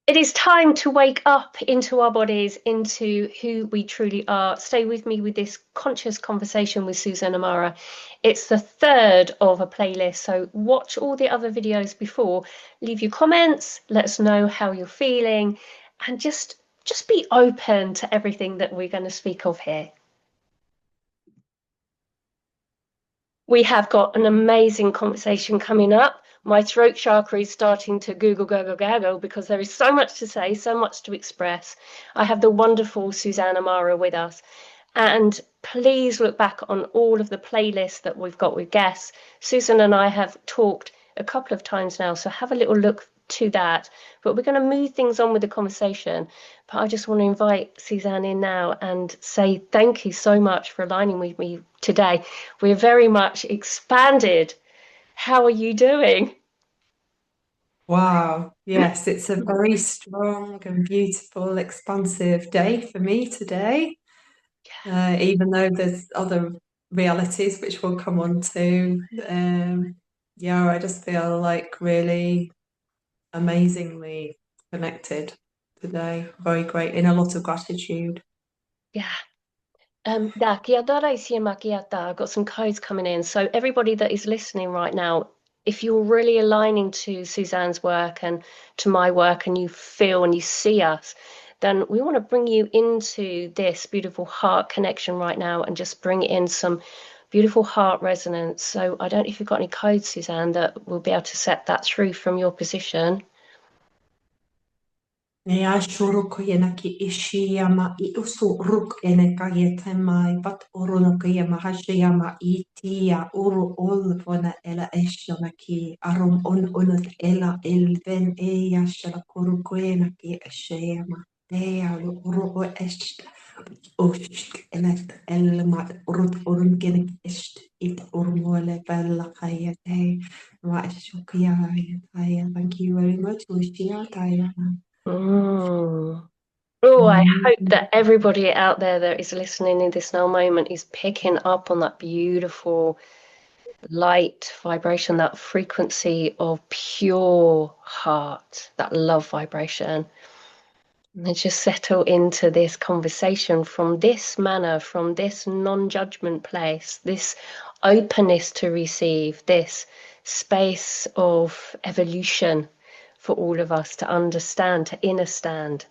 It is time to wake up into our bodies, into who we truly are. Stay with me with this conscious conversation with Susanne Amara. It's the third of a playlist, so watch all the other videos before. Leave your comments, let us know how you're feeling, and just be open to everything that we're going to speak of here. We have got an amazing conversation coming up. My throat chakra is starting to gaggle because there is so much to say, so much to express. I have the wonderful Susanne Amara with us. And please look back on all of the playlists that we've got with guests. Susan and I have talked a couple of times now, so have a little look to that. But we're going to move things on with the conversation. But I just want to invite Susanne in now and say thank you so much for aligning with me today. We're very much expanded. How are you doing? Wow. Yes, it's a very strong and beautiful, expansive day for me today. Even though there's other realities which we'll come on to. Yeah, I just feel like really amazingly connected today. Very great, in a lot of gratitude. Yeah. I've got some codes coming in. So everybody that is listening right now, if you're really aligning to Suzanne's work and to my work and you feel and you see us, then we want to bring you into this beautiful heart connection right now and just bring in some beautiful heart resonance. So I don't know if you've got any codes, Suzanne, that will be able to set that through from your position. Ja, shuruk yena ki ishi yama I usuruk ene kayete mai bat urunuk yama hashi yama iti ya uru ul vona ela eshana ki arum unut ela elven e yashala kurukwena ki eshe yama e alu uru o esht ushk enet elmat urut urun genek esht it urmole bella kayete wa eshukia ya. Thank you very much, Lucia. Mm. Oh, I hope Mm. that everybody out there that is listening in this now moment is picking up on that beautiful light vibration, that frequency of pure heart, that love vibration. And just settle into this conversation from this manner, from this non-judgment place, this openness to receive, this space of evolution for all of us to understand, to understand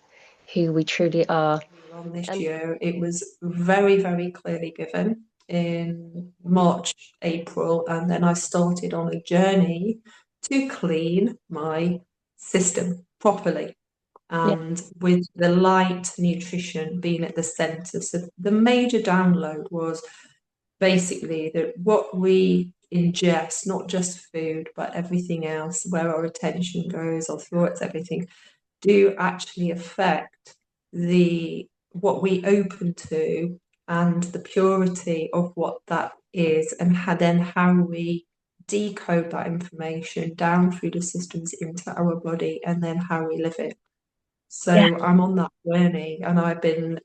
who we truly are. On this And year, it was very, very clearly given in March, April, and then I started on a journey to clean my system properly. yeah, And with the light nutrition being at the center. So the major download was basically that what we ingest, not just food, but everything else, where our attention goes, our thoughts, everything, do actually affect the what we open to and the purity of what that is, and then how we decode that information down through the systems into our body, and then how we live it. yeah, So I'm on that journey, and I've been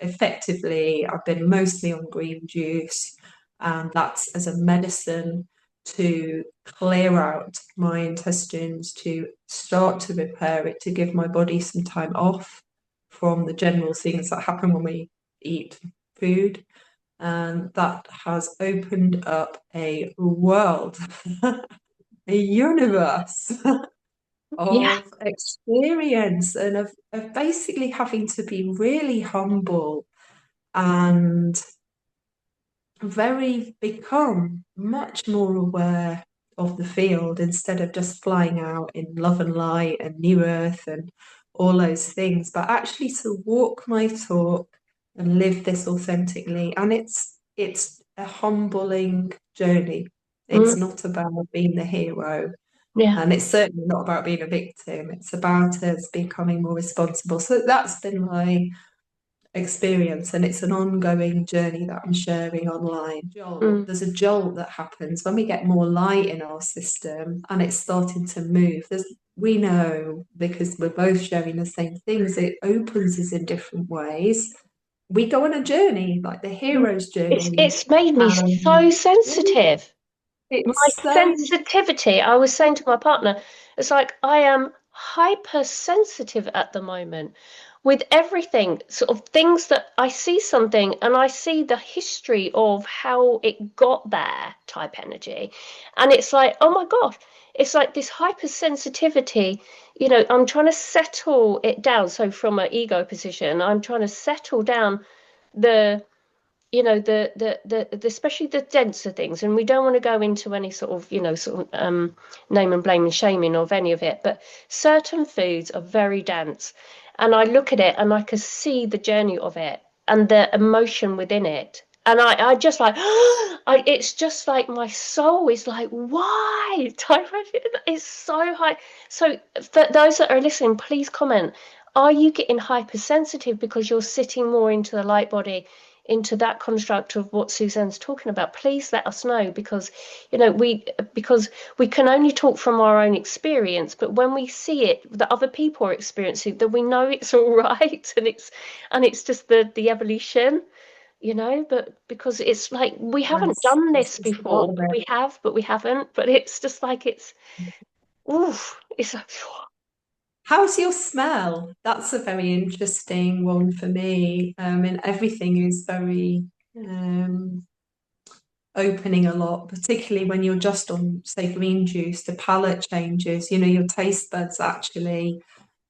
mostly on green juice, and that's as a medicine to clear out my intestines, to start to repair it, to give my body some time off from the general things that happen when we eat food. And that has opened up a world, a universe yeah, of experience, and of basically having to be really humble and become much more aware of the field, instead of just flying out in love and light and new earth and all those things, but actually to walk my talk and live this authentically. And it's a humbling journey. mm, It's not about being the hero, yeah, and it's certainly not about being a victim. It's about us becoming more responsible. So that's been my experience, and it's an ongoing journey that I'm sharing online. mm, There's a jolt that happens when we get more light in our system and it's starting to move. We know, because we're both sharing the same things, it opens us in different ways. We go on a journey, like the mm. hero's It's journey. it's made me so Um, sensitive. My it's so sensitivity, I was saying to my partner, it's like I am hypersensitive at the moment with everything, sort of things that I see something and I see the history of how it got there type energy. And it's like, oh my God, it's like this hypersensitivity, I'm trying to settle it down. So from an ego position, I'm trying to settle down the the especially the denser things, and we don't want to go into any sort of name and blame and shaming of any of it, but certain foods are very dense, and I look at it and I can see the journey of it and the emotion within it, and I just like it's just like my soul is like, why type of it. It's so high. So for those that are listening, please comment, are you getting hypersensitive because you're sitting more into the light body, into that construct of what Susanne's talking about? Please let us know, because we can only talk from our own experience, but when we see it that other people are experiencing, then we know it's all right, and it's just the evolution, but because it's like we haven't Yes, done it's this just part before, of but it. we haven't, but it's just like it's oof, it's like, How's your smell? That's a very interesting one for me. And everything is very opening a lot, particularly when you're just on, say, green juice, the palate changes. Your taste buds actually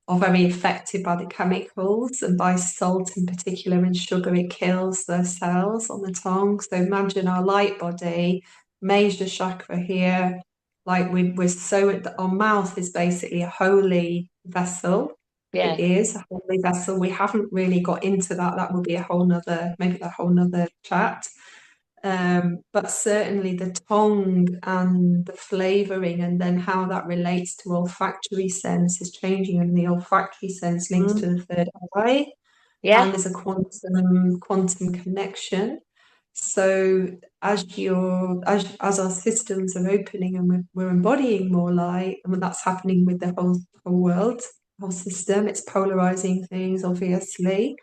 are very affected by the chemicals and by salt in particular, and sugar. It kills the cells on the tongue. So imagine our light body, major chakra here, like we're so, our mouth is basically a holy vessel. It yeah. is a holy vessel. We haven't really got into that. That would be a whole nother, maybe a whole nother chat. But certainly the tongue and the flavoring, and then how that relates to olfactory sense is changing, and the olfactory sense links Mm, to the third eye, yeah. and there's a quantum connection. So as our systems are opening and we're embodying more light, and that's happening with the whole world, whole system, it's polarizing things, obviously,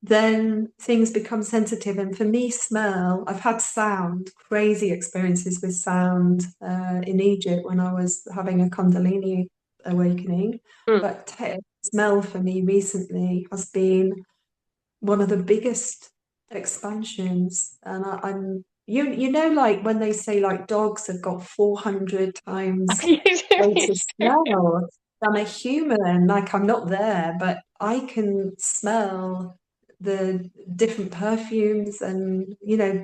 then things become sensitive. And for me, smell, I've had sound, crazy experiences with sound in Egypt when I was having a Kundalini awakening. Mm. But smell for me recently has been one of the biggest expansions. And I'm, like when they say like dogs have got 400 times greater smell than a human, like I'm not there, but I can smell the different perfumes and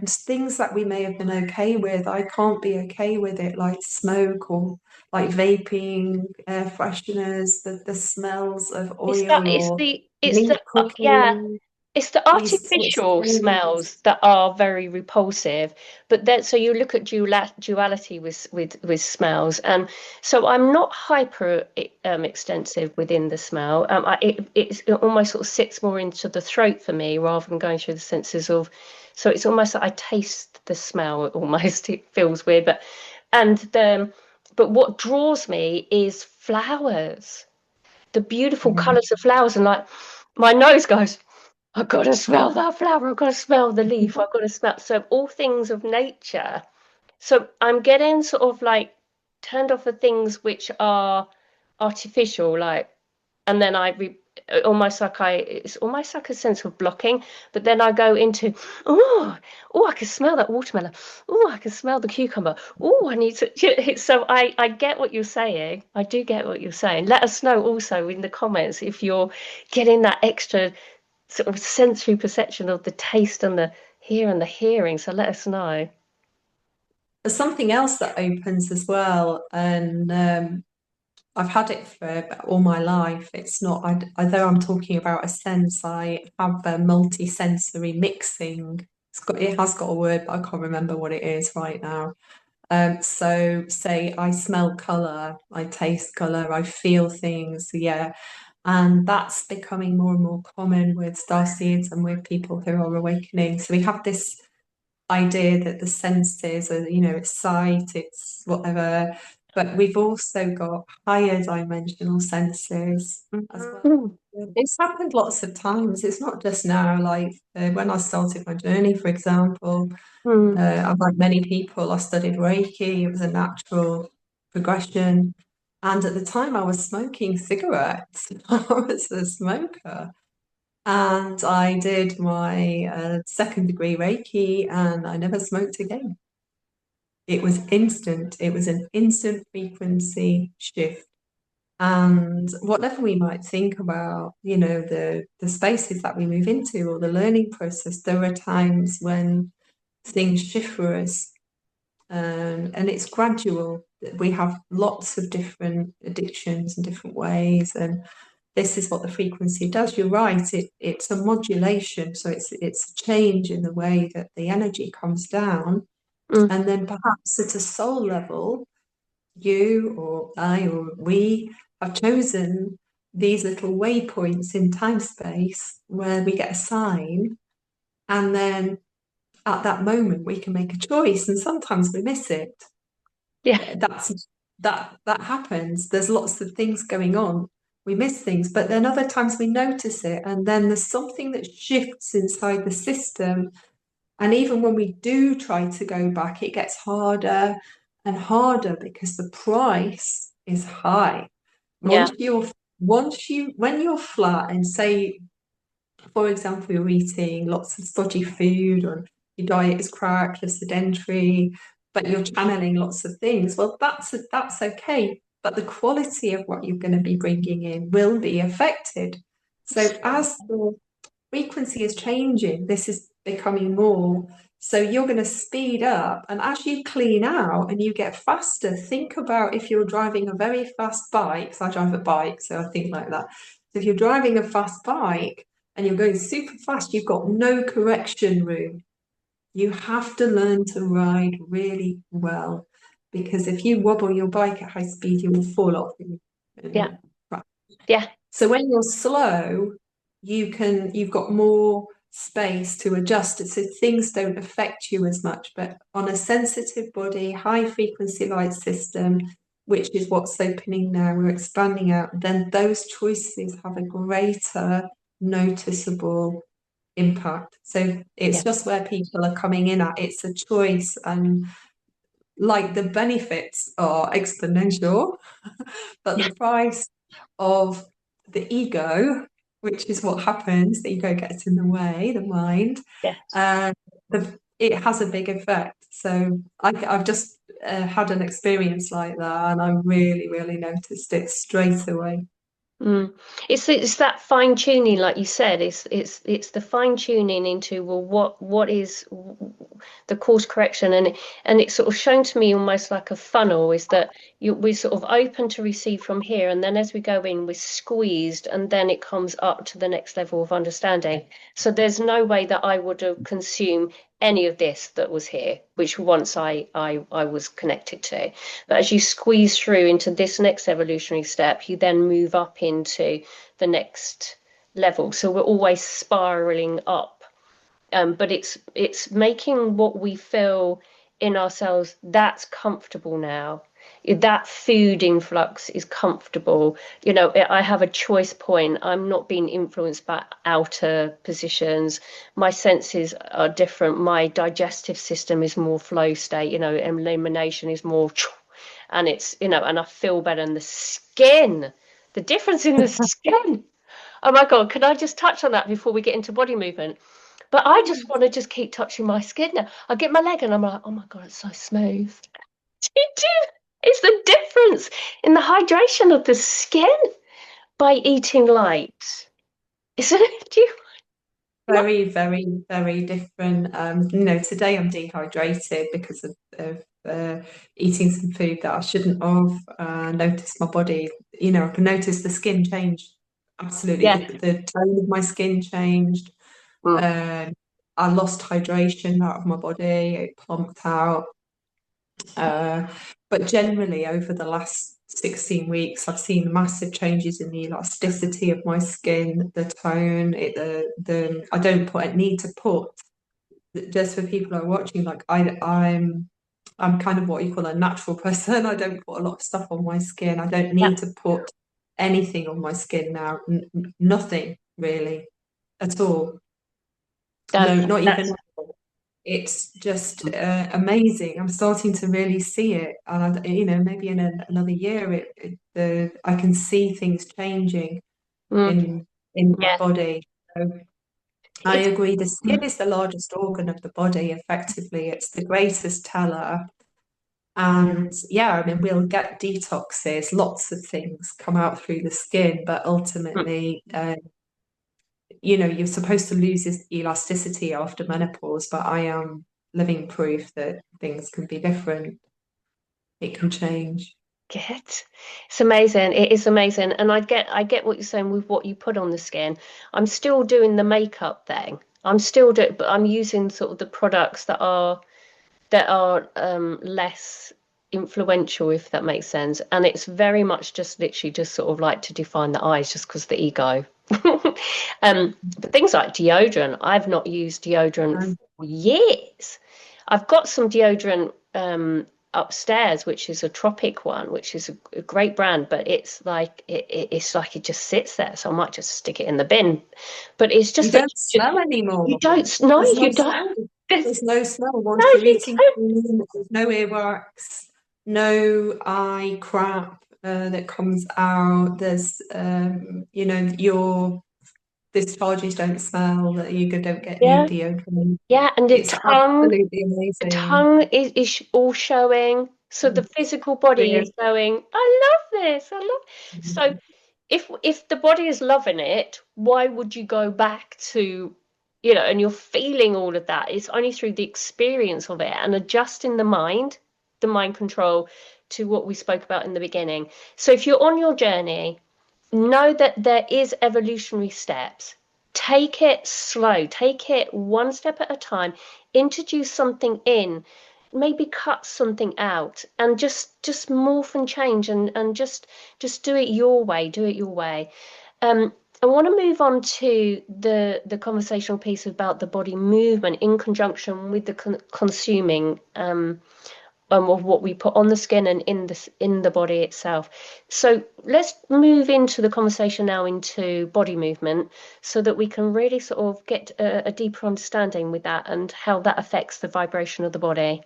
things that we may have been okay with. I can't be okay with it, like smoke or like vaping, air fresheners, the smells of oil or meat Yeah, cooking, it's the these sorts of artificial things. smells that are very repulsive. But then, so you look at duality with smells, and so I'm not hyper extensive within the smell. It almost sort of sits more into the throat for me rather than going through the senses of. So it's almost like I taste the smell. Almost it feels weird, and the but what draws me is flowers, the beautiful Yeah. colours of flowers, and like my nose goes, I've got to smell that flower, I've got to smell the leaf, I've got to smell. So all things of nature. So I'm getting sort of like turned off of things which are artificial, like, and then it's almost like a sense of blocking. But then I go into, oh, I can smell that watermelon. Oh, I can smell the cucumber. Oh, I need to. So I get what you're saying. I do get what you're saying. Let us know also in the comments if you're getting that extra sort of sensory perception of the taste and the hear and the hearing. So let us know. There's something else that opens as well, and I've had it for all my life. It's not, although I'm talking about a sense, I have a multi-sensory mixing. It has got a word, but I can't remember what it is right now. So say I smell color, I taste color, I feel things, yeah. And that's becoming more and more common with starseeds and with people who are awakening. So we have this idea that the senses are, it's sight, it's whatever, but we've also got higher dimensional senses as well. Mhm. It's happened lots of times. It's not just now. Like when I started my journey, for example, Mm. like many people, I studied Reiki. It was a natural progression. And at the time, I was smoking cigarettes. I was a smoker. And I did my second degree Reiki, and I never smoked again. It was instant. It was an instant frequency shift. And whatever we might think about, the spaces that we move into or the learning process, there are times when things shift for us, and it's gradual. We have lots of different addictions and different ways, and this is what the frequency does. You're right, it's a modulation, so it's a change in the way that the energy comes down. And then perhaps at a soul level, you or I or we have chosen these little waypoints in time space where we get a sign, and then at that moment we can make a choice, and sometimes we miss it. Yeah. That happens. There's lots of things going on. We miss things, but then other times we notice it, and then there's something that shifts inside the system. And even when we do try to go back, it gets harder and harder because the price is high. Yeah. When you're flat and say, for example, you're eating lots of stodgy food, or your diet is crap, you're sedentary, but you're channeling lots of things, well, that's okay. But the quality of what you're going to be bringing in will be affected. So as the frequency is changing, this is becoming more. So you're going to speed up. And as you clean out and you get faster, think about if you're driving a very fast bike. So I drive a bike, so I think like that. So if you're driving a fast bike and you're going super fast, you've got no correction room. You have to learn to ride really well, because if you wobble your bike at high speed, you will fall off. Yeah. Yeah. So when you're slow, you've got more space to adjust it, so things don't affect you as much. But on a sensitive body, high frequency light system, which is what's opening now, we're expanding out, then those choices have a greater noticeable impact. So it's just where people are coming in at. It's a choice, and like the benefits are exponential, but the price of the ego, which is what happens, the ego gets in the way, the mind, Yes. it has a big effect. So I've just had an experience like that, and I really, really noticed it straight away. It's that fine tuning, like you said. It's the fine tuning into, well, what is the course correction, and it's sort of shown to me almost like a funnel. Is that we're sort of open to receive from here, and then as we go in, we're squeezed, and then it comes up to the next level of understanding. So there's no way that I would have consumed any of this that was here, which once I was connected to. But as you squeeze through into this next evolutionary step, you then move up into the next level. So we're always spiraling up. But it's making what we feel in ourselves that's comfortable now. That food influx is comfortable. I have a choice point. I'm not being influenced by outer positions. My senses are different. My digestive system is more flow state. Elimination is more, and and I feel better. And the skin, the difference in the skin. Oh my God, can I just touch on that before we get into body movement? But I just want to just keep touching my skin now. I get my leg and I'm like, oh my God, it's so smooth. It's the difference in the hydration of the skin by eating light. Isn't it? Do you not? Very, very, very different. Today I'm dehydrated because of eating some food that I shouldn't have. Noticed my body, I can notice the skin changed. Absolutely. Yeah. The tone of my skin changed. I lost hydration out of my body. It plumped out. But generally, over the last 16 weeks, I've seen massive changes in the elasticity of my skin, the tone, I don't need to put, just for people who are watching, like I'm kind of what you call a natural person. I don't put a lot of stuff on my skin. I don't Yeah. need to put anything on my skin now. Nothing really at all. No, not even. it's just amazing. I'm starting to really see it, and maybe in another year, I can see things changing Mm, in my yeah, body. So I it's agree. The skin is the largest organ of the body. Effectively, it's the greatest teller. And yeah, I mean, we'll get detoxes, lots of things come out through the skin, but mm, ultimately, you're supposed to lose this elasticity after menopause, but I am living proof that things can be different. It can change. good. It's amazing. It is amazing, and I get what you're saying with what you put on the skin. I'm still doing the makeup thing. I'm still doing, but I'm using sort of the products that are less influential, if that makes sense. And it's very much just literally just sort of like to define the eyes, just because the ego. But things like deodorant, I've not used deodorant Um, for years. I've got some deodorant upstairs, which is a Tropic one, which is a great brand, but it's like it just sits there. So I might just stick it in the bin. But it's you just that don't smell you anymore. don't. No, There's no you don't. smell. There's, There's no smell. no, Once you're you eating don't. clean, there's no earwax, no eye crap that comes out. There's, your discharges don't smell, that you don't get new Yeah. deodorant. Yeah, and It's absolutely the amazing. tongue is all showing. So the physical body Clear. is going, I love this. I love. So if the body is loving it, why would you go back to, and you're feeling all of that? It's only through the experience of it and adjusting the mind control to what we spoke about in the beginning. So if you're on your journey, know that there is evolutionary steps. Take it slow, take it one step at a time, introduce something in, maybe cut something out, and just morph and change, and just do it your way, do it your way. I want to move on to the conversational piece about the body movement in conjunction with the consuming of what we put on the skin and in the body itself. So let's move into the conversation now into body movement, so that we can really sort of get a deeper understanding with that and how that affects the vibration of the body.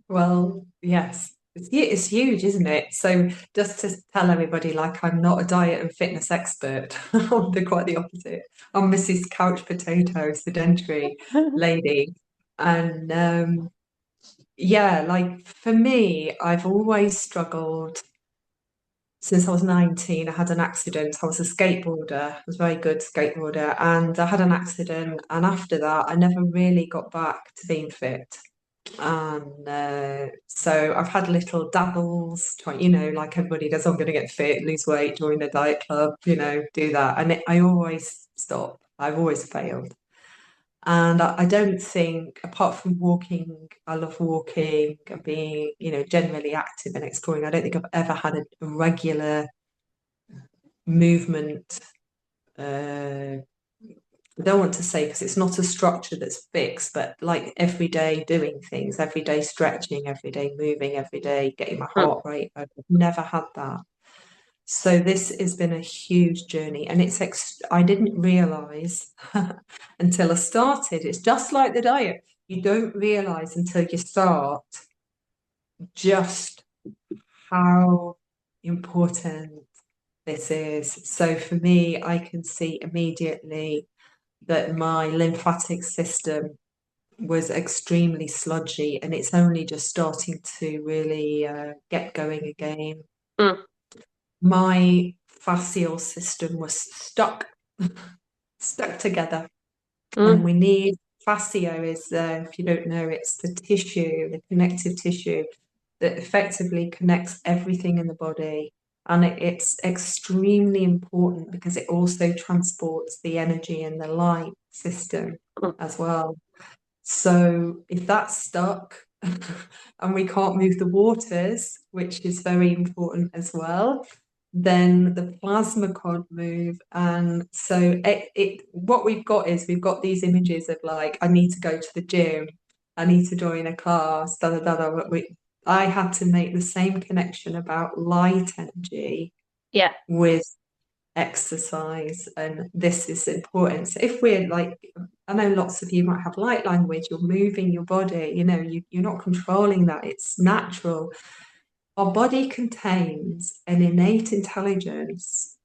Well, yes, it's huge, isn't it? So just to tell everybody, like, I'm not a diet and fitness expert. I'm quite the opposite. I'm Mrs. Couch Potato, sedentary lady. And yeah, like for me, I've always struggled since I was 19. I had an accident. I was a skateboarder. I was a very good skateboarder, and I had an accident. And after that, I never really got back to being fit. And so I've had little dabbles, like everybody does. I'm going to get fit, lose weight, join a diet club, do that. And I always stop. I've always failed. And I don't think, apart from walking, I love walking and being, generally active and exploring. I don't think I've ever had a regular movement. I don't want to say, because it's not a structure that's fixed, but like every day doing things, every day stretching, every day moving, every day getting my heart rate. I've never had that. So this has been a huge journey, and I didn't realize until I started. It's just like the diet. You don't realize until you start just how important this is. So for me, I can see immediately that my lymphatic system was extremely sludgy, and it's only just starting to really get going again. Mm, My fascial system was stuck together, and mm, we need fascia is if you don't know, it's the tissue, the connective tissue that effectively connects everything in the body. And it's extremely important because it also transports the energy in the light system mm, as well. So if that's stuck and we can't move the waters, which is very important as well, then the plasma can't move. And so what we've got is we've got these images of like, I need to go to the gym, I need to join a class, da da da da. I had to make the same connection about light energy yeah. with exercise, and this is important. So if we're like, I know lots of you might have light language, you're moving your body, you're not controlling that, it's natural. Our body contains an innate intelligence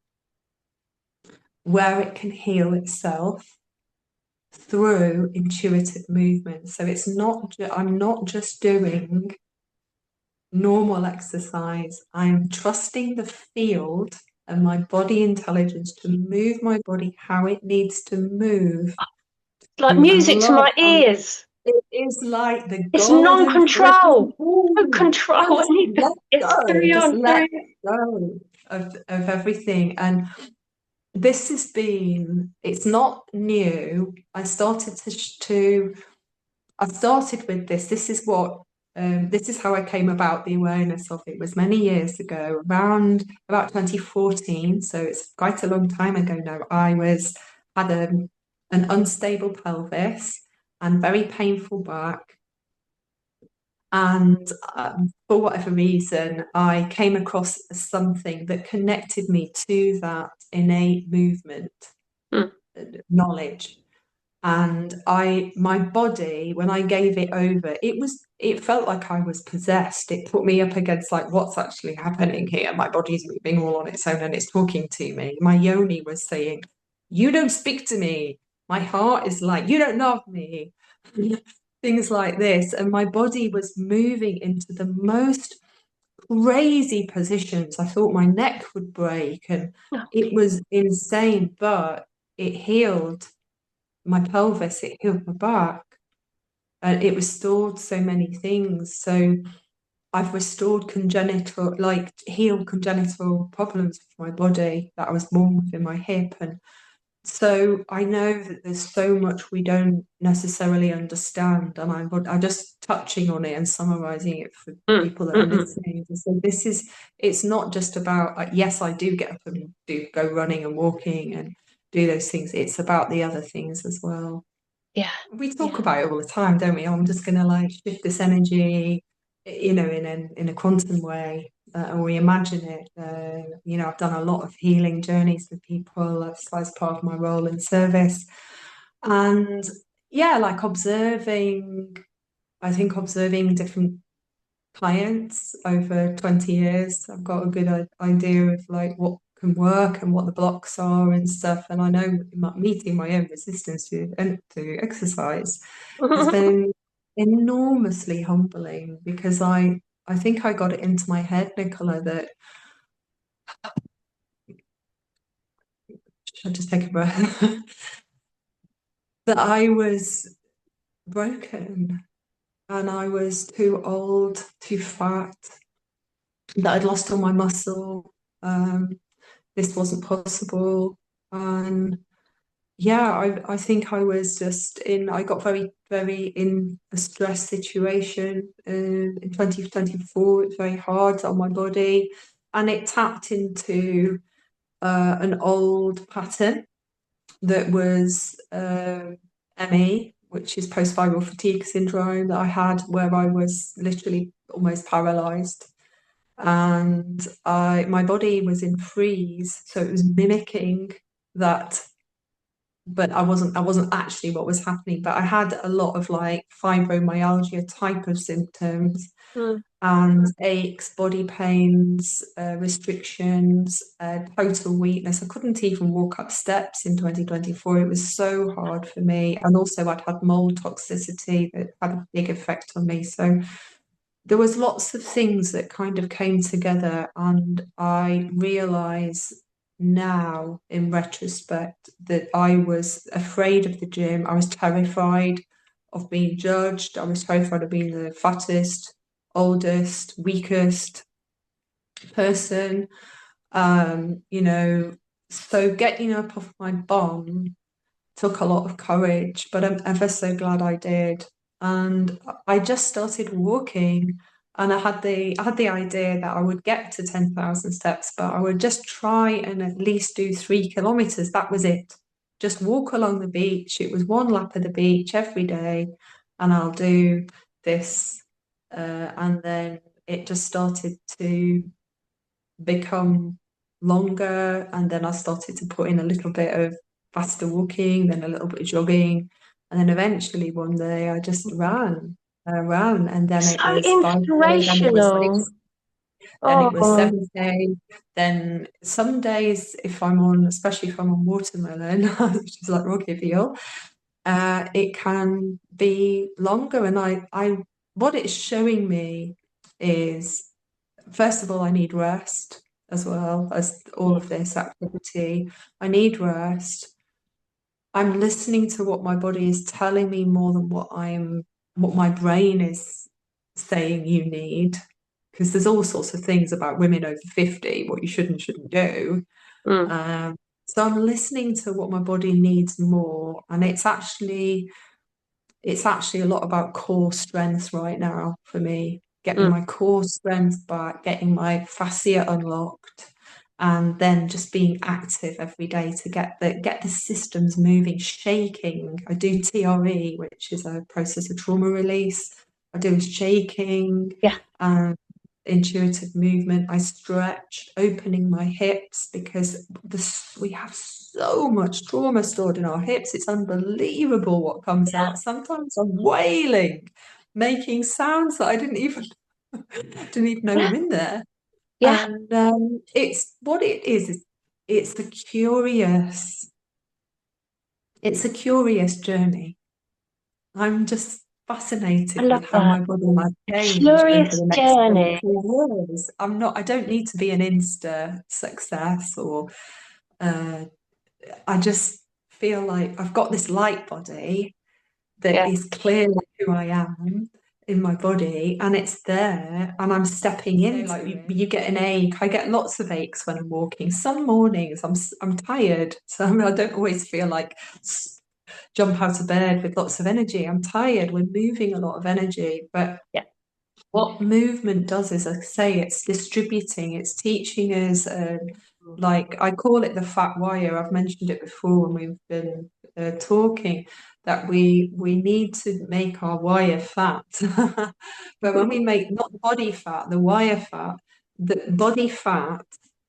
where it can heal itself through intuitive movement. So it's not, I'm not just doing normal exercise, I'm trusting the field and my body intelligence to move my body how it needs to move. Like I music to love, my ears. it is like the It's golden non-control. fluffy No ball. control. Let Yes, go, carry just on, let carry go of everything. And this has been, it's not new. I started I started with this. This is how I came about the awareness of it. Was many years ago, around about 2014. So it's quite a long time ago now. Had an unstable pelvis and very painful back. And for whatever reason, I came across something that connected me to that innate movement knowledge. And my body, when I gave it over, it felt like I was possessed. It put me up against like, what's actually happening here? My body's moving all on its own and it's talking to me. My yoni was saying, you don't speak to me. My heart is like, you don't love me. Things like this. And my body was moving into the most crazy positions. I thought my neck would break and on. it was insane, but it healed my pelvis, it healed my back, and it restored so many things. So I've restored healed congenital problems with my body that I was born with in my hip. And so I know that there's so much we don't necessarily understand, and I'm just touching on it and summarizing it for people that are listening. So it's not just about, yes, I do get up and do go running and walking and do those things. It's about the other things as well. Yeah. We talk about it all the time, don't we? I'm just going to like shift this energy, in a quantum way, or we imagine it. I've done a lot of healing journeys with people as part of my role in service, and yeah, like observing different clients over 20 years. I've got a good idea of like what can work and what the blocks are and stuff. And I know meeting my own resistance to exercise has been enormously humbling, because I think I got it into my head, Nicola, that I'll just take a breath, that I was broken and I was too old, too fat, that I'd lost all my muscle. This wasn't possible. And yeah, I think I was I got very, very in a stress situation in 2024. It's very hard on my body, and it tapped into an old pattern that was ME, which is post-viral fatigue syndrome, that I had, where I was literally almost paralyzed. And my body was in freeze, so it was mimicking that, but I wasn't actually what was happening. But I had a lot of like fibromyalgia type of symptoms, and aches, body pains, restrictions, total weakness. I couldn't even walk up steps in 2024. It was so hard for me. And also I'd had mold toxicity that had a big effect on me. So there was lots of things that kind of came together, and I realize now in retrospect that I was afraid of the gym. I was terrified of being judged. I was terrified of being the fattest, oldest, weakest person. So getting up off my bum took a lot of courage, but I'm ever so glad I did. And I just started walking, and I had the idea that I would get to 10,000 steps, but I would just try and at least do 3 kilometers. That was it. Just walk along the beach. It was one lap of the beach every day, and I'll do this. And then it just started to become longer, and then I started to put in a little bit of faster walking, then a little bit of jogging, and then eventually one day I just ran, and then So it was 5K, then it was inspirational. 6, then it was Oh, 7K. Then some days, if I'm on, especially if I'm on watermelon, which is like rocky feel, it can be longer. And what it's showing me is, first of all, I need rest as well as all of this activity. I need rest. I'm listening to what my body is telling me more than what my brain is saying you need. Because there's all sorts of things about women over 50, what you should and shouldn't do. mm, Um, so I'm listening to what my body needs more, and it's actually a lot about core strength right now for me, getting mm. my core strength back, getting my fascia unlocked, and then just being active every day to get the systems moving, shaking. I do TRE, which is a process of trauma release. I do shaking, Yeah, intuitive movement. I stretch, opening my hips, because we have so much trauma stored in our hips. It's unbelievable what comes yeah, out. Sometimes I'm wailing, making sounds that I didn't even know were in there. yeah. And it's what it is. It's a curious, it's a curious journey. I'm just I fascinated love with how that. my body might change over Curious the next journey. 3 years. I don't need to be an Insta success, or uh, I just feel like I've got this light body that Yeah, is clearly who I am in my body, and it's there, and I'm stepping in. Like you get an ache. I get lots of aches when I'm walking. Some mornings I'm tired, so I don't always feel like jump out of bed with lots of energy. I'm tired. We're moving a lot of energy, but yeah, what movement does is, I say, it's distributing, it's teaching us, like I call it the fat wire. I've mentioned it before when we've been talking, that we need to make our wire fat. But when we make not body fat, the wire fat, the body fat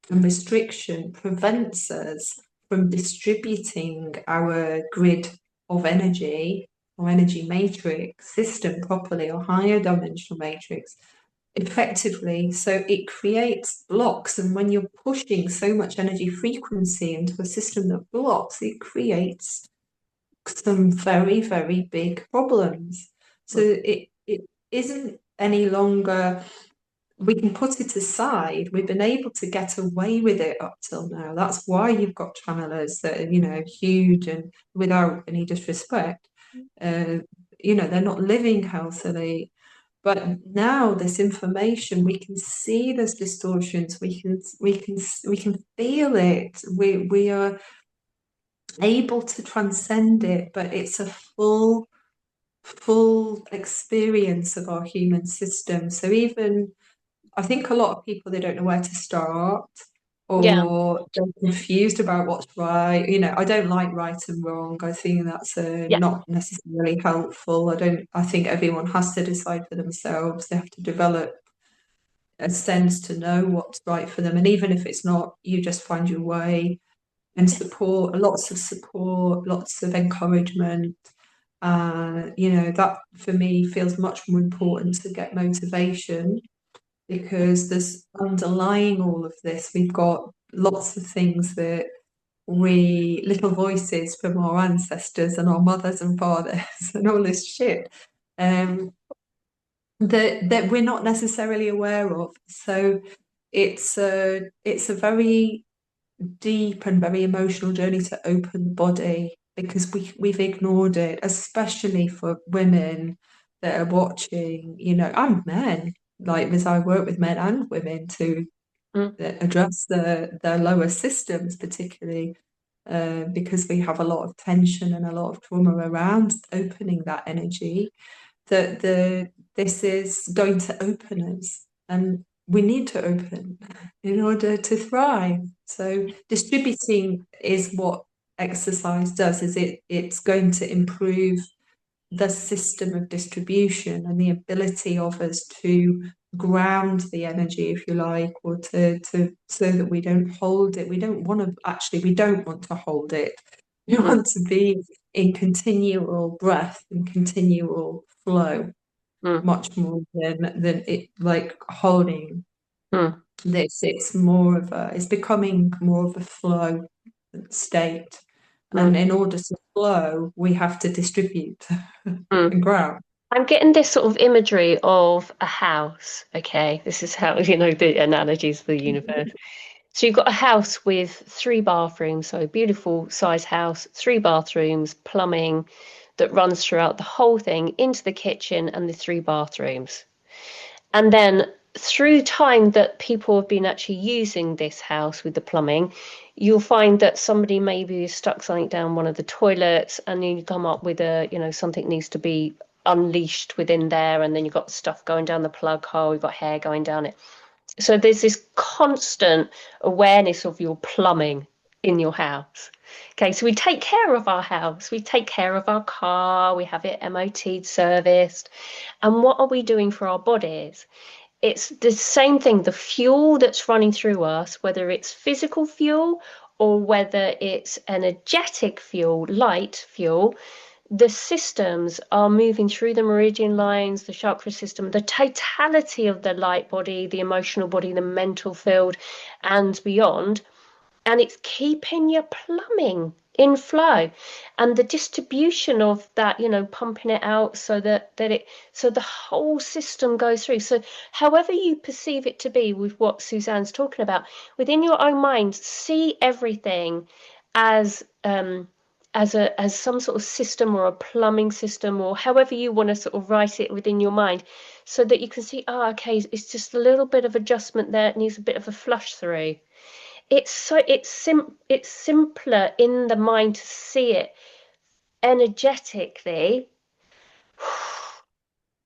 and restriction prevents us from distributing our grid of energy or energy matrix system properly, or higher dimensional matrix effectively. So it creates blocks. And when you're pushing so much energy frequency into a system that blocks, it creates some very, very big problems. So it isn't any longer, we can put it aside. We've been able to get away with it up till now. That's why you've got channelers that are, huge, and without any disrespect, uh, they're not living healthily. But now this information, we can see there's distortions. We can feel it. We are able to transcend it, but it's a full experience of our human system. So even, I think a lot of people, they don't know where to start, yeah, or they're confused about what's right. I don't like right and wrong. I think that's yeah, not necessarily helpful. I think everyone has to decide for themselves. They have to develop a sense to know what's right for them. And even if it's not, you just find your way, and support, lots of encouragement. That for me feels much more important to get motivation, because there's underlying all of this. We've got lots of things that little voices from our ancestors and our mothers and fathers and all this shit, that we're not necessarily aware of. So it's a very deep and very emotional journey to open the body, because we've ignored it, especially for women that are watching, and men, like, as I work with men and women to mm, address their lower systems, particularly because we have a lot of tension and a lot of trauma around opening that energy, that this is going to open us, and we need to open in order to thrive. So distributing is what exercise does. It's going to improve the system of distribution and the ability of us to ground the energy, if you like, or to so that we don't hold it. We don't want to hold it. We want to be in continual breath and continual flow, much more than it like holding this. It's becoming more of a flow state. And in order to flow, we have to distribute and ground. I'm getting this sort of imagery of a house. Okay, this is how, the analogies of the universe. So you've got a house with 3 bathrooms, so a beautiful size house, 3 bathrooms, plumbing that runs throughout the whole thing into the kitchen and the 3 bathrooms. And then through time that people have been actually using this house with the plumbing, you'll find that somebody maybe stuck something down one of the toilets, and then you come up with something needs to be unleashed within there, and then you've got stuff going down the plug hole, you've got hair going down it. So there's this constant awareness of your plumbing in your house. Okay, so we take care of our house, we take care of our car, we have it MOT'd, serviced. And what are we doing for our bodies? It's the same thing, the fuel that's running through us, whether it's physical fuel or whether it's energetic fuel, light fuel, the systems are moving through the meridian lines, the chakra system, the totality of the light body, the emotional body, the mental field, and beyond. And it's keeping your plumbing in flow, and the distribution of that, pumping it out so that so the whole system goes through. So however you perceive it to be, with what Susanne's talking about, within your own mind, see everything as as some sort of system, or a plumbing system, or however you want to sort of write it within your mind, so that you can see, okay, it's just a little bit of adjustment there, it needs a bit of a flush through. It's simpler in the mind to see it energetically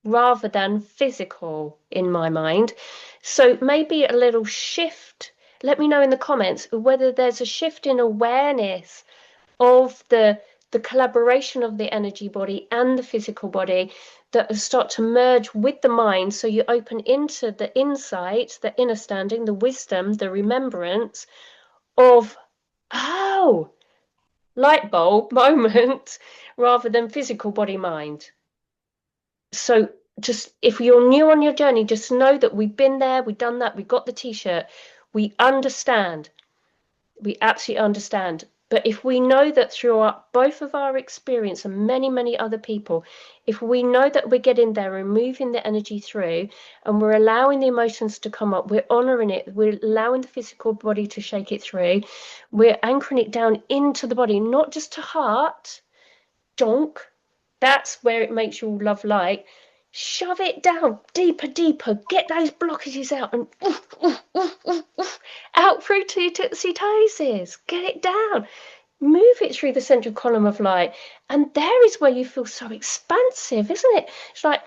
rather than physical, in my mind. So maybe a little shift. Let me know in the comments whether there's a shift in awareness of the collaboration of the energy body and the physical body that start to merge with the mind. So you open into the insight, the understanding, the wisdom, the remembrance of, oh, light bulb moment, rather than physical body mind. So just, if you're new on your journey, just know that we've been there, we've done that, we got the t-shirt, we understand, we absolutely understand. But if we know that throughout both of our experience and many, many other people, if we know that we're getting there, we're moving the energy through, and we're allowing the emotions to come up, we're honoring it, we're allowing the physical body to shake it through, we're anchoring it down into the body, not just to heart, donk, that's where it makes you love light. Shove it down deeper, deeper, get those blockages out, and out through to your tootsie toesies, get it down, move it through the central column of light, and there is where you feel so expansive, isn't it? It's like,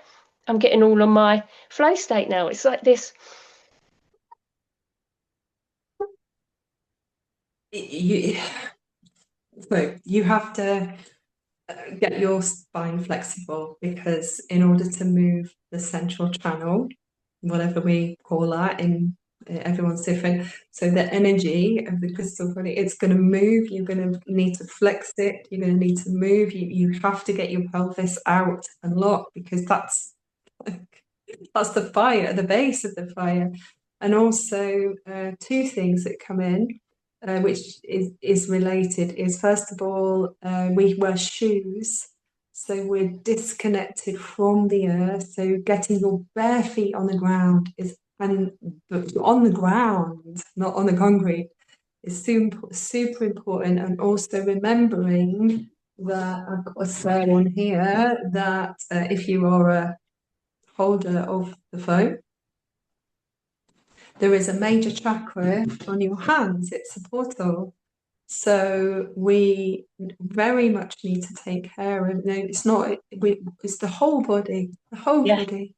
I'm getting all on my flow state now. It's like this. You have to get your spine flexible, because in order to move the central channel, whatever we call that, in everyone's different, so the energy of the crystal body, it's going to move, you're going to need to flex it, you're going to need to move, you have to get your pelvis out and lock, because that's the fire, the base of the fire. And also 2 things that come in, which is related, is, first of all, we wear shoes, so we're disconnected from the earth. So getting your bare feet on the ground but on the ground, not on the concrete, is super important. And also remembering that, I've got a saying on here, that if you are a holder of the phone, there is a major chakra on your hands, it's a portal. So we very much need to take care of it. It's the whole body, body.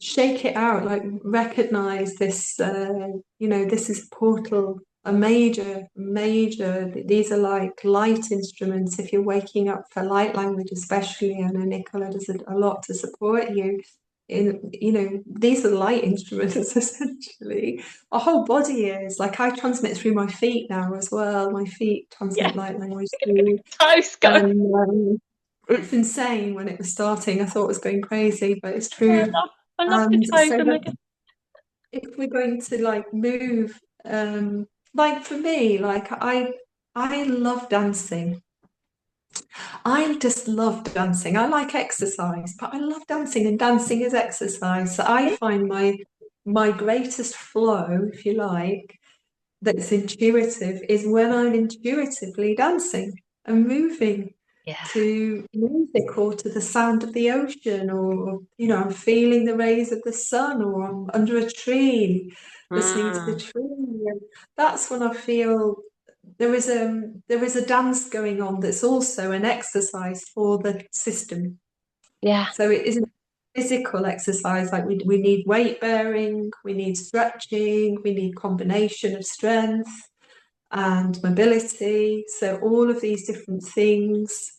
Shake it out, like recognize this, this is a portal. a major, these are like light instruments. If you're waking up for light language, especially, I know Nicola does a lot to support you. These are light instruments essentially. Our whole body is like, I transmit through my feet now as well. My feet Yeah. transmit light language through. Toes go. And it's insane. When it was starting, I thought it was going crazy, but it's Yeah, true. I love the And toes. so Oh my that God. if we're going to like move, like for me, like I love dancing. I just love dancing. I like exercise, but I love dancing, and dancing is exercise. So I find my greatest flow, if you like, that's intuitive is when I'm intuitively dancing and moving Yeah. to music or to the sound of the ocean, or I'm feeling the rays of the sun, or I'm under a tree listening to the Mm. tree. And that's when I feel there is a dance going on that's also an exercise for the system. Yeah. So it isn't physical exercise, like we need weight bearing, we need stretching, we need combination of strength and mobility. So all of these different things,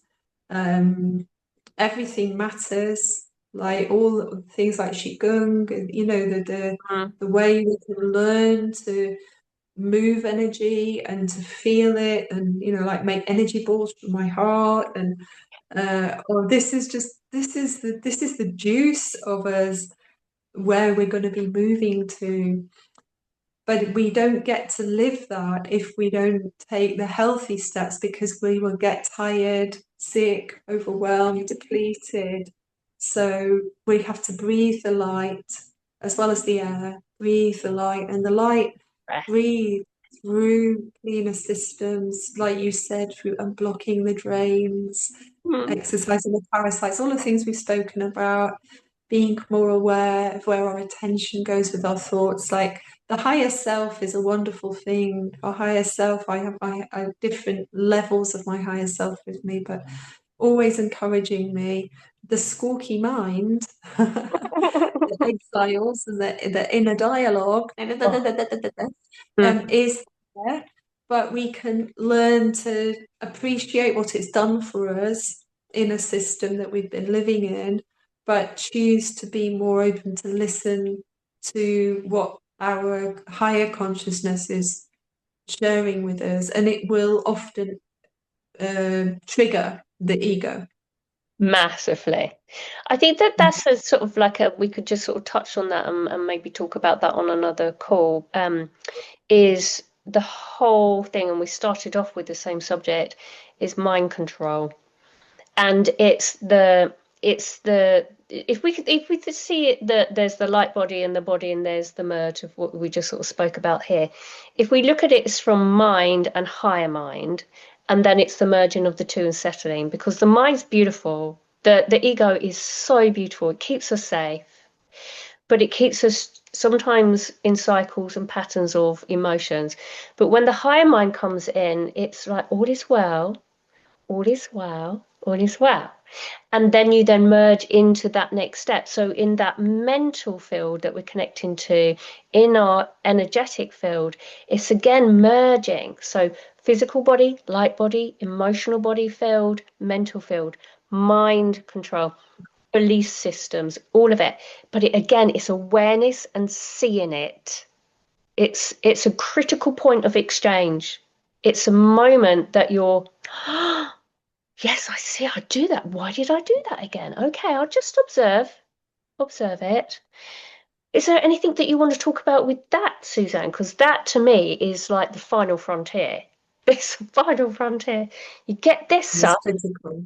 everything matters. Like all things like qigong, and Mm. the way we can learn to move energy and to feel it, and like make energy balls from my heart. And this is the juice of us, where we're going to be moving to. But we don't get to live that if we don't take the healthy steps, because we will get tired, sick, overwhelmed, depleted. So we have to breathe the light as well as the air, breathe the light, and the light Breath. breathe through cleaner systems, like you said, through unblocking the drains, Mm. exercising the parasites, all the things we've spoken about, being more aware of where our attention goes with our thoughts. Like the higher self is a wonderful thing. Our higher self, I have different levels of my higher self with me, but always encouraging me. The squawky mind, the exiles, and the inner dialogue Oh. Mm. is there, but we can learn to appreciate what it's done for us in a system that we've been living in, but choose to be more open to listen to what our higher consciousness is sharing with us, and it will often trigger the ego. Massively. I think that that's a sort of like we could just sort of touch on that, and maybe talk about that on another call. Is the whole thing, and we started off with the same subject, is mind control. And it's the if we could see it, that there's the light body and the body, and there's the merge of what we just sort of spoke about here. If we look at it, it's from mind and higher mind, and then it's the merging of the two and settling, because the mind's beautiful. The ego is so beautiful. It keeps us safe, but it keeps us sometimes in cycles and patterns of emotions. But when the higher mind comes in, it's like all is well, all is well, all is well. And then you then merge into that next step. So in that mental field that we're connecting to, in our energetic field, it's again merging. So physical body, light body, emotional body field, mental field, mind control, belief systems, all of it. But again, it's awareness and seeing it. It's a critical point of exchange. It's a moment that you're, yes, I see, I do that. Why did I do that again? Okay, I'll just observe it. Is there anything that you want to talk about with that, Suzanne? Because that to me is like the final frontier. This final frontier. You get this It's up. critical.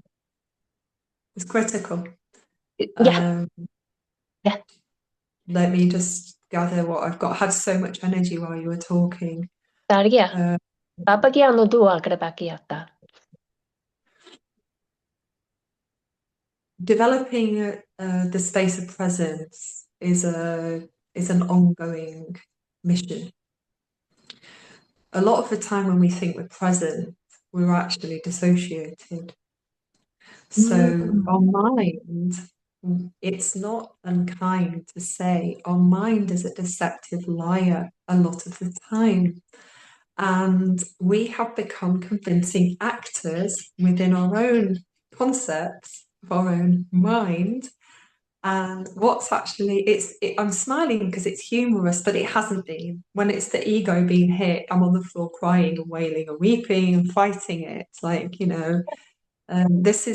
It's critical. Yeah, Um, yeah. Let me just gather what I've got. I had so much energy while you were talking. Tärkeä. Uh, Papagia no dua krepäkiätä. Developing the space of presence is an ongoing mission. A lot of the time when we think we're present, we're actually dissociated. So our mind, it's not unkind to say, our mind is a deceptive liar a lot of the time. And we have become convincing actors within our own concepts of our own mind. And what's actually, I'm smiling because it's humorous, but it hasn't been. When it's the ego being hit, I'm on the floor crying and wailing and weeping and fighting it. It's like, this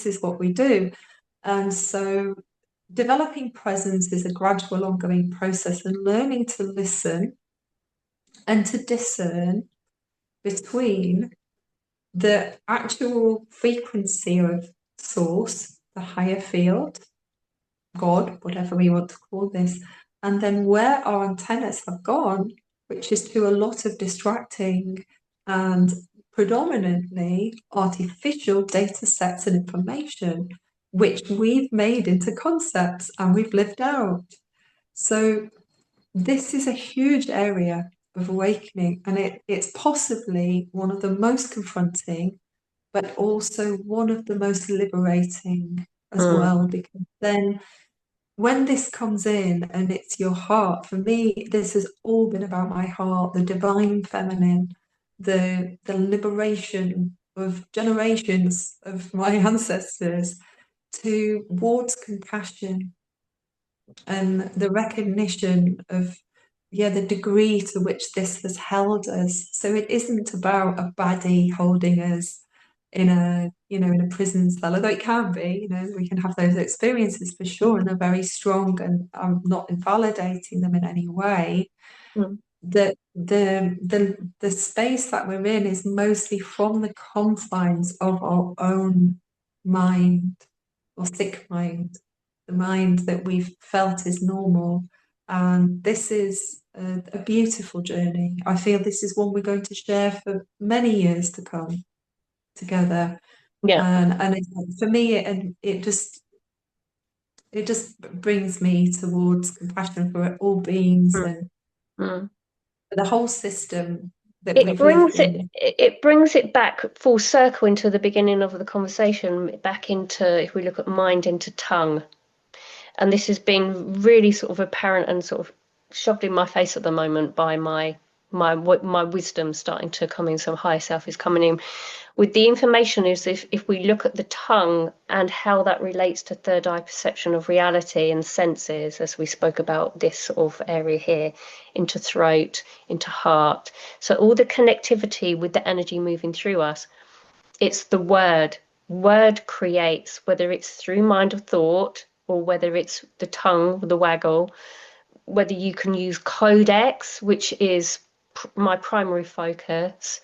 is what we do. And so developing presence is a gradual ongoing process, and learning to listen and to discern between the actual frequency of source, the higher field, God, whatever we want to call this, and then where our antennas have gone, which is to a lot of distracting and predominantly artificial data sets and information, which we've made into concepts and we've lived out. So this is a huge area of awakening, and it's possibly one of the most confronting, but also one of the most liberating as well, because then when this comes in and it's your heart, for me, this has all been about my heart, the divine feminine, the liberation of generations of my ancestors towards compassion and the recognition of the degree to which this has held us. So it isn't about a baddie holding us in a prison cell, although it can be, we can have those experiences for sure, and they're very strong, and I'm not invalidating them in any way. The space that we're in is mostly from the confines of our own mind, or sick mind, the mind that we've felt is normal. And this is a beautiful journey. I feel this is one we're going to share for many years to come together. Yeah. And for me, it just brings me towards compassion for all beings and the whole system that we've lived in. It brings it back full circle into the beginning of the conversation, back into, if we look at mind, into tongue. And this has been really sort of apparent and sort of shoved in my face at the moment by my wisdom starting to come in. Some higher self is coming in with the information. Is if we look at the tongue and how that relates to third eye perception of reality and senses, as we spoke about this sort of area here, into throat, into heart. So all the connectivity with the energy moving through us, it's the word. Word creates, whether it's through mind or thought, or whether it's the tongue, the waggle, whether you can use codex, which is my primary focus.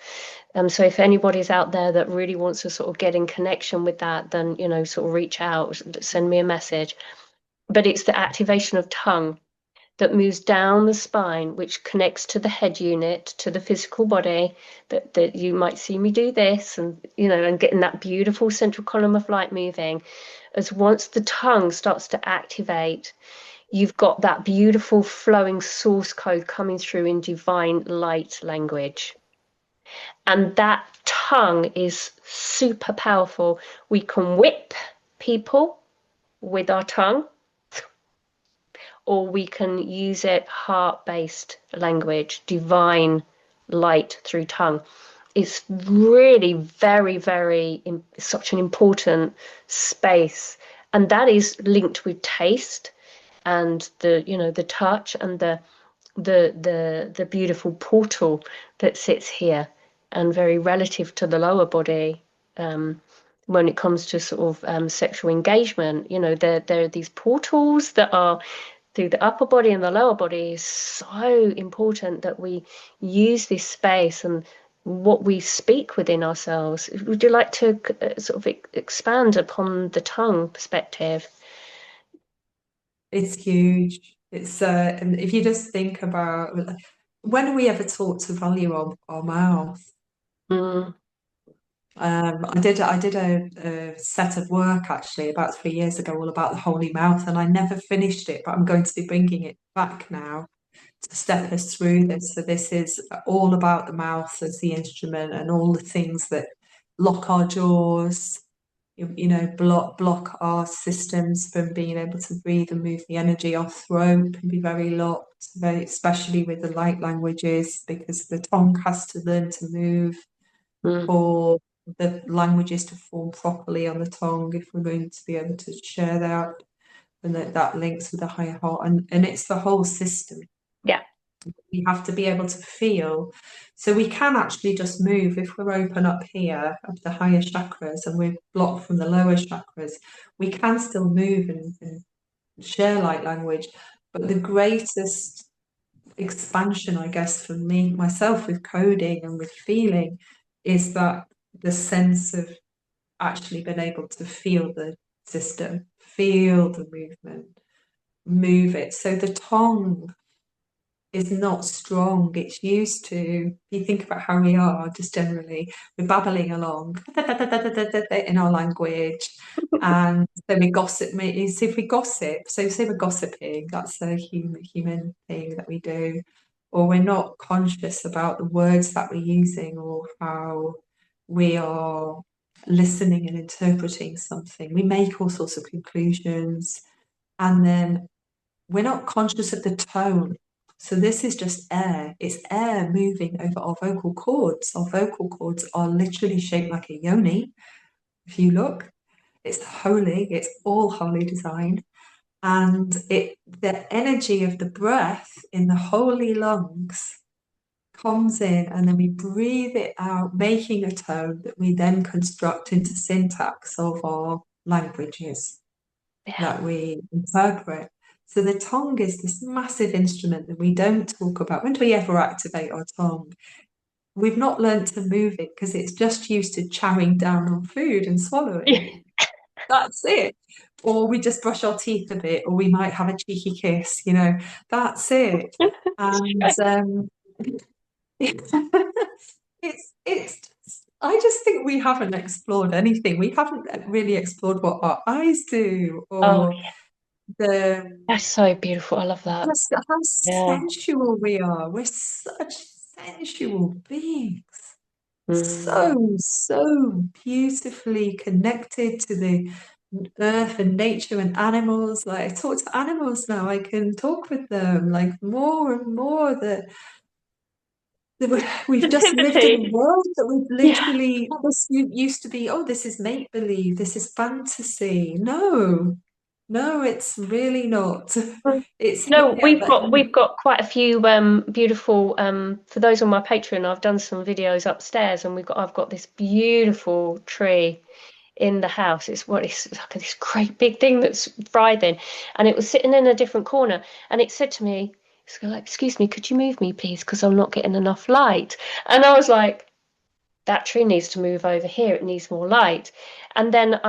So if anybody's out there that really wants to sort of get in connection with that, then, sort of reach out, send me a message. But it's the activation of tongue that moves down the spine, which connects to the head unit, to the physical body, that you might see me do this, and, and getting that beautiful central column of light moving. As once the tongue starts to activate, you've got that beautiful flowing source code coming through in divine light language. And that tongue is super powerful. We can whip people with our tongue, or we can use it heart-based language, divine light through tongue. It's really very, very such an important space, and that is linked with taste and the touch and the beautiful portal that sits here, and very relative to the lower body. When it comes to sort of sexual engagement, there are these portals that are through the upper body and the lower body. Is so important that we use this space and what we speak within ourselves. Would you like to sort of expand upon the tongue perspective? It's huge. And if you just think about, when are we ever taught to value our mouth? I did a set of work actually about 3 years ago, all about the holy mouth, and I never finished it, but I'm going to be bringing it back now to step us through this. So this is all about the mouth as the instrument and all the things that lock our jaws, block our systems from being able to breathe and move the energy. Our throat can be very locked, especially with the light languages, because the tongue has to learn to move Mm. for the languages to form properly on the tongue, if we're going to be able to share that, and that links with the higher heart, and it's the whole system. Yeah. We have to be able to feel. So we can actually just move if we're open up here up the higher chakras and we're blocked from the lower chakras. We can still move and share light language, but the greatest expansion, I guess, for me myself with coding and with feeling is that the sense of actually being able to feel the system, feel the movement, move it. So the tongue is not strong. It's used to, if you think about how we are just generally, we're babbling along in our language. And then we gossip. If we gossip, so say we're gossiping, that's a human thing that we do, or we're not conscious about the words that we're using or how we are listening and interpreting something. We make all sorts of conclusions, and then we're not conscious of the tone. So this is just air. It's air moving over our vocal cords. Our vocal cords are literally shaped like a yoni. If you look, it's holy. It's all holy design. And the energy of the breath in the holy lungs comes in, and then we breathe it out, making a tone that we then construct into syntax of our languages that we interpret. So the tongue is this massive instrument that we don't talk about. When do we ever activate our tongue? We've not learned to move it because it's just used to chowing down on food and swallowing. That's it. Or we just brush our teeth a bit, or we might have a cheeky kiss, that's it. And it's I just think we haven't explored anything. We haven't really explored what our eyes do, Oh, or the that's so beautiful. I love that. just how Yeah. sensual we are. We're such sensual beings. Mm. So beautifully connected to the earth and nature and animals. Like I talk to animals now, I can talk with them like more and more that we've just lived in a Sensitivity. world that we've Yeah. literally, this used to be, oh, this is make believe, this is fantasy. No, it's really not. Mm. It's No, here, but we've got quite a few beautiful for those on my Patreon. I've done some videos upstairs, and I've got this beautiful tree in the house. It's like this great big thing that's writhing, and it was sitting in a different corner, and it said to me, it's like, excuse me, could you move me please, because I'm not getting enough light. And I was like, that tree needs to move over here, it needs more light. And then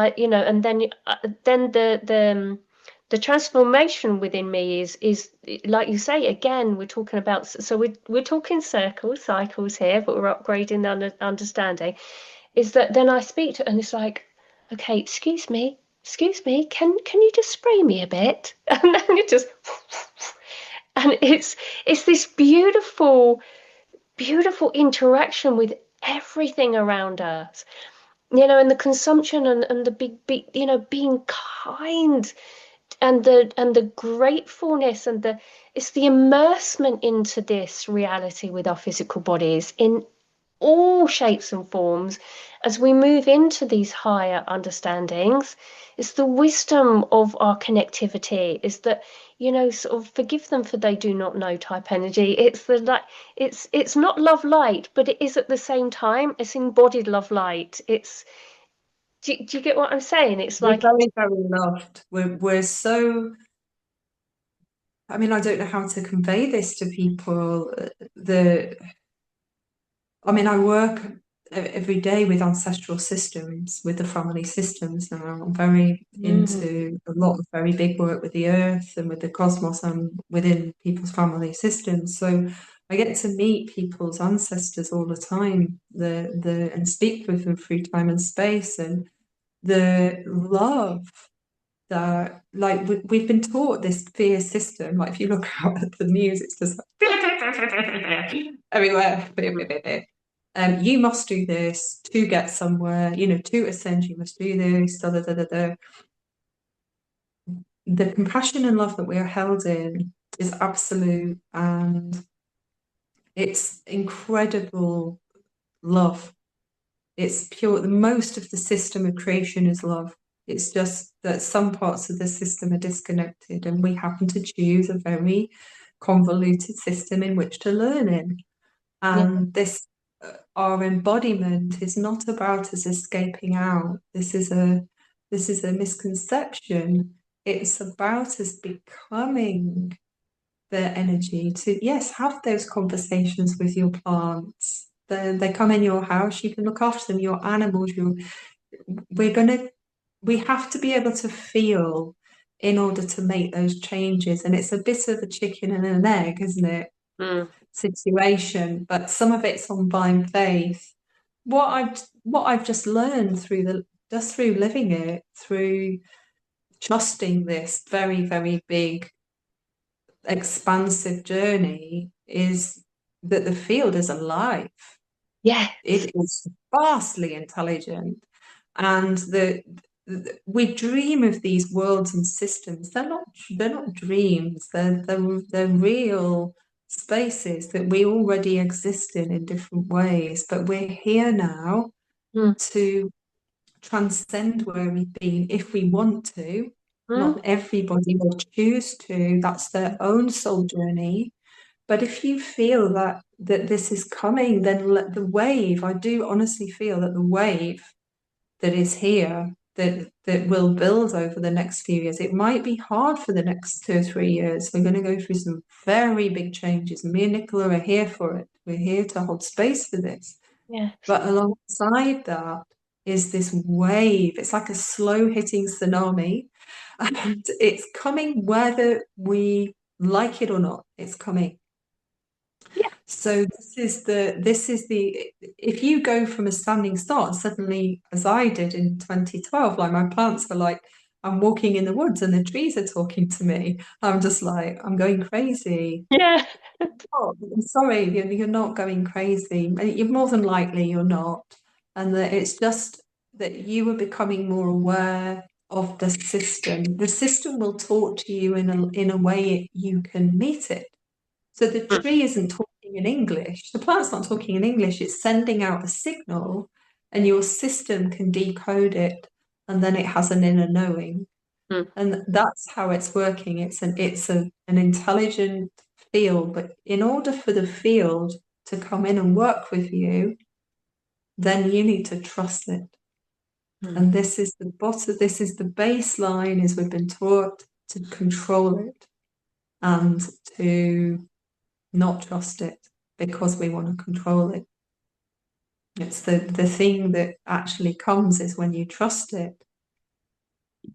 then the transformation within me is like you say, again, we're talking about, so we're talking circles, cycles here, but we're upgrading the understanding, is that then I speak to, and it's like, okay, excuse me, can you just spray me a bit? And then it just and it's this beautiful interaction with everything around us, and the consumption, and the big, being kind, and the gratefulness, and it's the immersement into this reality with our physical bodies in all shapes and forms as we move into these higher understandings. It's the wisdom of our connectivity, is that, sort of forgive them for they do not know type energy. It's the like, it's not love light, but it is at the same time, it's embodied love light. Do you get what I'm saying? It's we're like, very, very loved. We're so, I mean, I don't know how to convey this to people. I work every day with ancestral systems, with the family systems now. I'm very into a lot of very big work with the earth and with the cosmos and within people's family systems. So I get to meet people's ancestors all the time, and speak with them through time and space, and the love that, like, we've been taught this fear system. Like if you look out at the news, it's just like everywhere. you must do this to get somewhere, you know, to ascend, you must do this, da, da, da, da, da. The compassion and love that we are held in is absolute, and it's incredible love. It's pure. The most of the system of creation is love. It's just that some parts of the system are disconnected, and we happen to choose a very convoluted system in which to learn in. Yeah. And this, our embodiment is not about us escaping out. This is a misconception. It's about us becoming their energy to, yes, have those conversations with your plants. They come in your house, you can look after them, your animals, we have to be able to feel in order to make those changes. And it's a bit of a chicken and an egg, isn't it? Situation, but some of it's on blind faith. What I've just learned through living it, through trusting this very, very big, expansive journey, is that the field is alive. Yes. It is vastly intelligent, and we dream of these worlds and systems. They're not dreams. They're real spaces that we already exist in different ways. But we're here now to transcend where we've been if we want to. Not everybody will choose to. That's their own soul journey. But if you feel that this is coming, then let the wave. I do honestly feel that the wave that is here, that will build over the next few years. It might be hard for the next 2 or 3 years. We're going to go through some very big changes. Me and Nicola are here for it. We're here to hold space for this. Yes. But alongside that is this wave. It's like a slow hitting tsunami, and it's coming whether we like it or not. It's coming. Yeah. So this is the if you go from a standing start, suddenly, as I did in 2012, like my plants were like, I'm walking in the woods and the trees are talking to me. I'm just like, I'm going crazy. Yeah. Oh, I'm sorry, you're not going crazy. You're more than likely you're not. And that it's just that you are becoming more aware of the system. The system will talk to you in a way you can meet it. So the tree isn't talking in English, the plant's not talking in English, it's sending out a signal, and your system can decode it, and then it has an inner knowing. And that's how it's working. It's an intelligent field, but in order for the field to come in and work with you, then you need to trust it. And this is the bottom, this is the baseline, is we've been taught to control it and to not trust it because we want to control it. It's the thing that actually comes is when you trust it,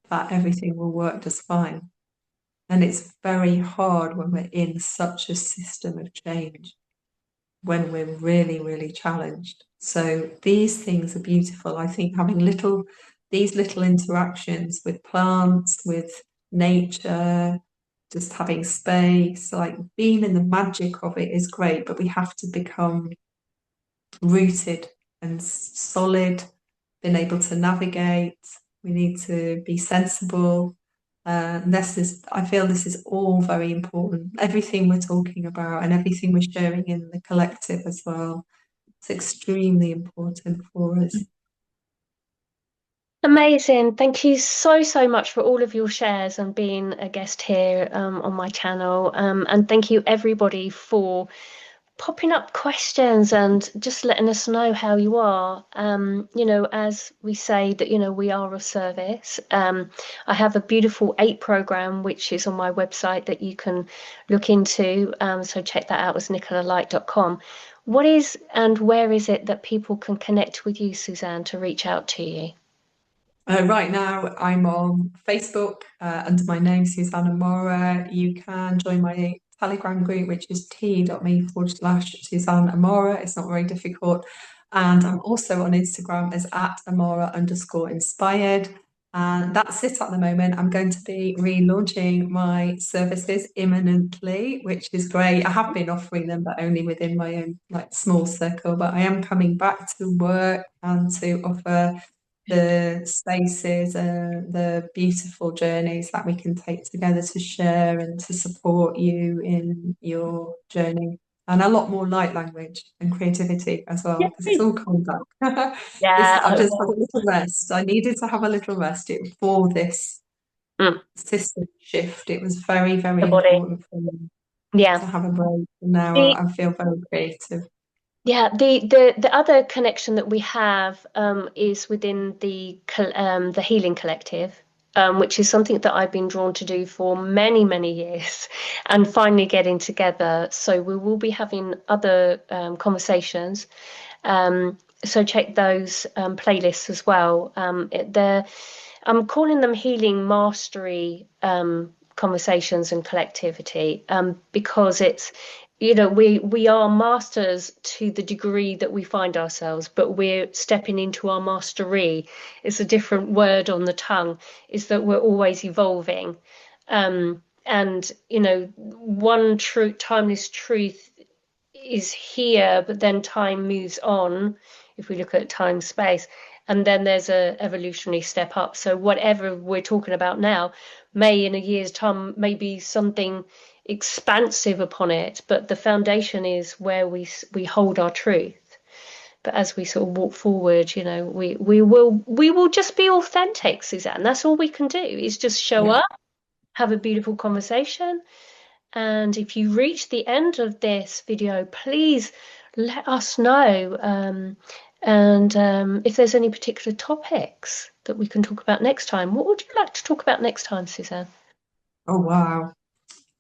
that everything will work just fine. And it's very hard when we're in such a system of change, when we're really, really challenged. So these things are beautiful. I think having these little interactions with plants, with nature, just having space, like being in the magic of it is great, but we have to become rooted and solid, been able to navigate. We need to be sensible. I feel this is all very important. Everything we're talking about and everything we're sharing in the collective as well. It's extremely important for us. Amazing. Thank you so much for all of your shares and being a guest here on my channel. And thank you everybody for popping up questions and just letting us know how you are. As we say that, we are of service. I have a beautiful 8 program, which is on my website that you can look into. So check that out as nicolalight.com. What is and where is it that people can connect with you, Susanne, to reach out to you? Right now, I'm on Facebook under my name, Susanne Amara. You can join my Telegram group, which is t.me/Susanne Amara. It's not very difficult. And I'm also on Instagram as @Amara_inspired. And that's it at the moment. I'm going to be relaunching my services imminently, which is great. I have been offering them, but only within my own like small circle. But I am coming back to work and to offer the spaces, the beautiful journeys that we can take together to share and to support you in your journey. And a lot more light language and creativity as well, because it's Yay. all come back. Yeah, I've just had a little rest. I needed to have a little rest for this mm, system shift. It was very, the very body. important for me Yeah. to have a break. And now The, I feel very creative. yeah, the other connection that we have is within the Healing Collective, which is something that I've been drawn to do for many, many years, and finally getting together. So we will be having other conversations. So check those playlists as well. I'm calling them Healing Mastery conversations and collectivity, because it's, we are masters to the degree that we find ourselves, but we're stepping into our mastery. It's a different word on the tongue, is that we're always evolving. And one true timeless truth is here, but then time moves on. If we look at time space, and then there's a evolutionary step up. So whatever we're talking about now may in a year's time may be something expansive upon it, but the foundation is where we hold our truth. But as we sort of walk forward, we will just be authentic, Susanne. That's all we can do, is just show Yeah. up, have a beautiful conversation. And if you reach the end of this video, please let us know. And if there's any particular topics that we can talk about next time, what would you like to talk about next time, Susanne? Oh, wow.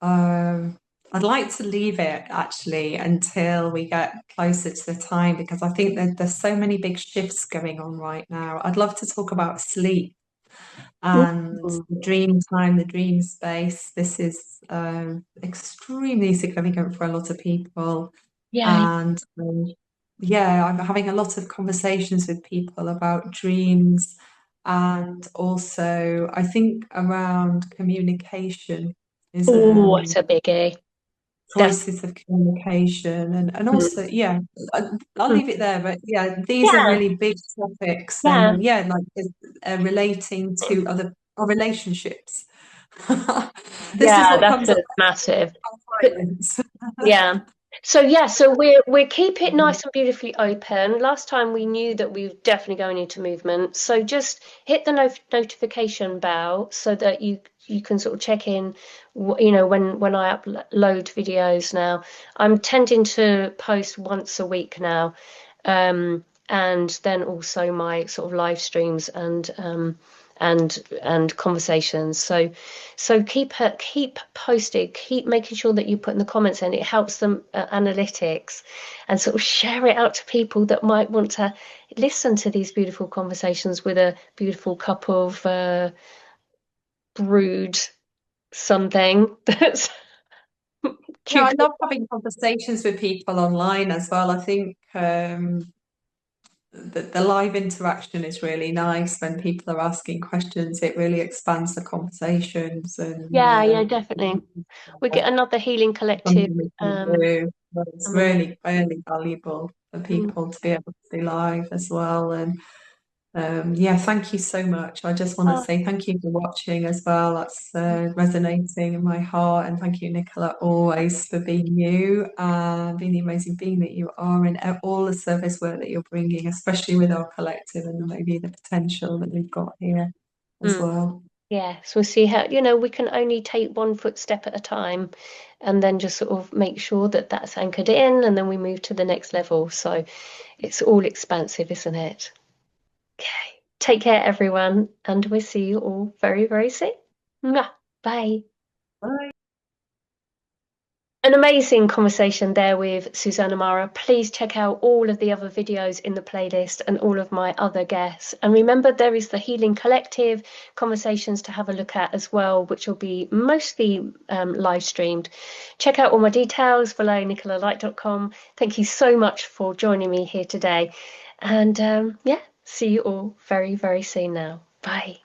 Um, I'd like to leave it actually until we get closer to the time because I think that there's so many big shifts going on right now. I'd love to talk about sleep and Mm. the dream time, the dream space. This is extremely significant for a lot of people. Yeah. And yeah, I'm having a lot of conversations with people about dreams and also I think around communication is Oh, it's a biggie. That's choices of communication and also mm, I'll mm. leave it there, but yeah, these are Yeah, really big topics yeah, and yeah, like relating to other our relationships. This is yeah. what That's comes up a massive. for But violence. yeah. So we keep it nice and beautifully open. Last time we knew that we were definitely going into movement. So just hit the notification bell so that you can sort of check in, when I upload videos now. I'm tending to post once a week now. And then also my sort of live streams and conversations. So keep posted, keep making sure that you put in the comments, and it helps them analytics, and sort of share it out to people that might want to listen to these beautiful conversations with a beautiful cup of brewed something that's Yeah, I cucumber. love having conversations with people online as well. I think the live interaction is really nice when people are asking questions. It really expands the conversations and Yeah, yeah, definitely. We get another healing collective something we can do. But it's coming up. really, really valuable for Mm. people to be able to be live as well. And yeah, thank you so much. I just want to Oh, say thank you for watching as well. That's resonating in my heart. And thank you, Nicola, always for being you and being the amazing being that you are and all the service work that you're bringing, especially with our collective and maybe the potential that we've got here as mm. well. Yes, we'll see how, we can only take one footstep at a time, and then just sort of make sure that that's anchored in, and then we move to the next level. So it's all expansive, isn't it? Okay. Take care, everyone, and we'll see you all very, very soon. Mwah. Bye. Bye. An amazing conversation there with Susanne Amara. Please check out all of the other videos in the playlist and all of my other guests. And remember, there is the Healing Collective conversations to have a look at as well, which will be mostly live streamed. Check out all my details below nicolalight.com. Thank you so much for joining me here today. And yeah, see you all very, very soon now. Bye.